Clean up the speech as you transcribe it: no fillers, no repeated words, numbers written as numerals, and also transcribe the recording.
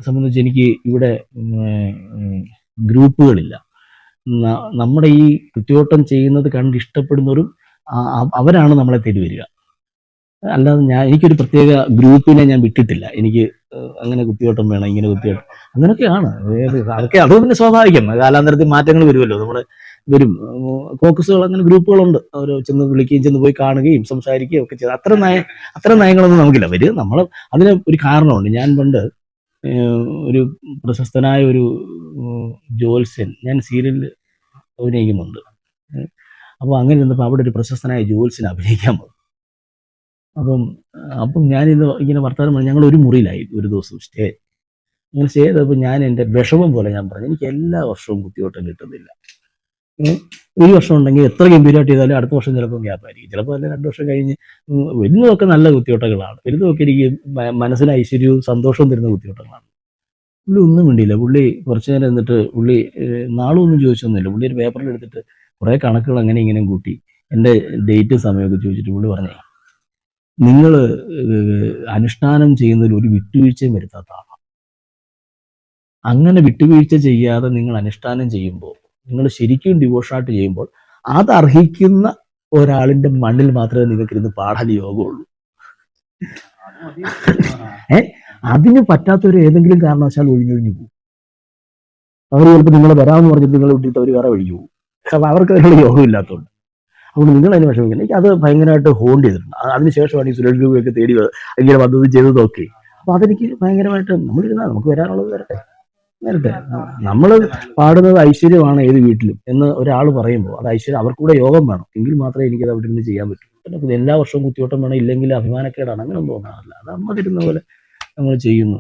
സംബന്ധിച്ച് എനിക്ക് ഇവിടെ ഗ്രൂപ്പുകളില്ല. നമ്മുടെ ഈ കുത്തിയോട്ടം ചെയ്യുന്നത് കണ്ട് ഇഷ്ടപ്പെടുന്നവരും അവരാണ് നമ്മളെ തേടി വരിക. അല്ലാതെ എനിക്കൊരു പ്രത്യേക ഗ്രൂപ്പിനെ ഞാൻ വിട്ടിട്ടില്ല. എനിക്ക് അങ്ങനെ കുത്തിയോട്ടം വേണം, ഇങ്ങനെ കുത്തിയോട്ടം, അങ്ങനെയൊക്കെയാണ്. അത് പിന്നെ സ്വാഭാവികം. കാലാന്തരത്തിൽ മാറ്റങ്ങൾ വരുമല്ലോ. നമ്മുടെ വരും കോക്കസുകൾ, അങ്ങനെ ഗ്രൂപ്പുകളുണ്ട്. അവർ ചെന്ന് വിളിക്കുകയും ചെന്ന് പോയി കാണുകയും സംസാരിക്കുകയും ഒക്കെ ചെയ്ത് അത്ര നയങ്ങളൊന്നും നമുക്കില്ല. നമ്മൾ അതിന് ഒരു കാരണമുണ്ട്. ഞാൻ പണ്ട് ഒരു പ്രശസ്തനായ ഒരു ജ്യോത്സ്യൻ, ഞാൻ സീരിയലിൽ അഭിനയിക്കുന്നുണ്ട്. അപ്പോൾ അങ്ങനെ ഇരുന്നപ്പോൾ അവിടെ ഒരു പ്രശസ്തനായ ജ്യോത്സ്യൻ അഭിനയിക്കാൻ പോകും. അപ്പം ഞാനിന്ന് ഇങ്ങനെ വർത്തമാനം പറഞ്ഞു. ഞങ്ങൾ ഒരു മുറിയിലായി ഒരു ദിവസം സ്റ്റേ ചെയ്തപ്പോൾ ഞാൻ എൻ്റെ വിഷമം പോലെ ഞാൻ പറഞ്ഞു, എനിക്ക് എല്ലാ വർഷവും കുത്തിയോട്ടം കിട്ടുന്നില്ല. ഒരു വർഷം ഉണ്ടെങ്കിൽ എത്ര ഗംഭീരമായിട്ട് ചെയ്താലും അടുത്ത വർഷം ചിലപ്പോൾ ഗ്യാപ്പായിരിക്കും. ചിലപ്പോൾ അല്ല 2 വർഷം കഴിഞ്ഞ്. വരുന്നതൊക്കെ നല്ല കുത്തിയോട്ടങ്ങളാണ്. വരുന്നതൊക്കെ എനിക്ക് മനസ്സിന് ഐശ്വര്യവും സന്തോഷവും തരുന്ന കുത്തിയോട്ടങ്ങളാണ്. പുള്ളി ഒന്നും വേണ്ടിയില്ല. പുള്ളി കുറച്ചു നേരം എന്നിട്ട് പുള്ളി നാളും ഒന്നും ചോദിച്ചൊന്നുമില്ല. പുള്ളി ഒരു പേപ്പറിൽ എടുത്തിട്ട് കുറേ കണക്കുകൾ അങ്ങനെ ഇങ്ങനെ കൂട്ടി എൻ്റെ ഡേറ്റും സമയമൊക്കെ ചോദിച്ചിട്ട് പുള്ളി പറഞ്ഞേ, നിങ്ങൾ അനുഷ്ഠാനം ചെയ്യുന്നതിൽ ഒരു വിട്ടുവീഴ്ചയും വരുത്താത്ത ആളാണ്. അങ്ങനെ വിട്ടുവീഴ്ച ചെയ്യാതെ നിങ്ങൾ അനുഷ്ഠാനം ചെയ്യുമ്പോൾ, നിങ്ങൾ ശരിക്കും ഡിവോഷനായിട്ട് ചെയ്യുമ്പോൾ, അത് അർഹിക്കുന്ന ഒരാളിന്റെ മണ്ണിൽ മാത്രമേ നിങ്ങൾക്ക് ഇരുന്ന് പാടാൻ യോഗമുള്ളൂ. അതിന് പറ്റാത്തൊരു ഏതെങ്കിലും കാരണവശാൽ ഒഴിഞ്ഞൊഴിഞ്ഞു പോകും. അവർ ചിലപ്പോൾ നിങ്ങളെ വരാമെന്ന് പറഞ്ഞിട്ട് നിങ്ങളെ വിട്ടിട്ട് അവർ വേറെ ഒഴിഞ്ഞു പോകും. കാരണം അവർക്ക് അതിനുള്ള യോഗം ഇല്ലാത്തതുകൊണ്ട്. അതുകൊണ്ട് നിങ്ങൾ അതിന് വിഷമിക്കണം. എനിക്ക് അത് ഭയങ്കരമായിട്ട് ഹോണ്ട് ചെയ്തിട്ടുണ്ട്. അതിനുശേഷമാണ് ഈ സുരേഷ് ഗോപിയൊക്കെ തേടി ഇങ്ങനെ വന്നത് ചെയ്തതൊക്കെ. അപ്പൊ അതെനിക്ക് ഭയങ്കരമായിട്ട്, നമുക്ക് വരാനുള്ളത് വരട്ടെ. നമ്മൾ പാടുന്നത് ഐശ്വര്യമാണ് ഏത് വീട്ടിലും എന്ന് ഒരാൾ പറയുമ്പോൾ അത് ഐശ്വര്യം, അവർക്കൂടെ യോഗം വേണം. എങ്കിൽ മാത്രമേ എനിക്കത് അവിടെ നിന്ന് ചെയ്യാൻ പറ്റൂ. പിന്നെ എല്ലാ വർഷവും കുത്തിയോട്ടം വേണം, ഇല്ലെങ്കിൽ അഭിമാനക്കേടാണ്, അങ്ങനെ ഒന്നും തോന്നാറില്ല. അത് അമ്മ തരുന്ന പോലെ നമ്മൾ ചെയ്യുന്നു.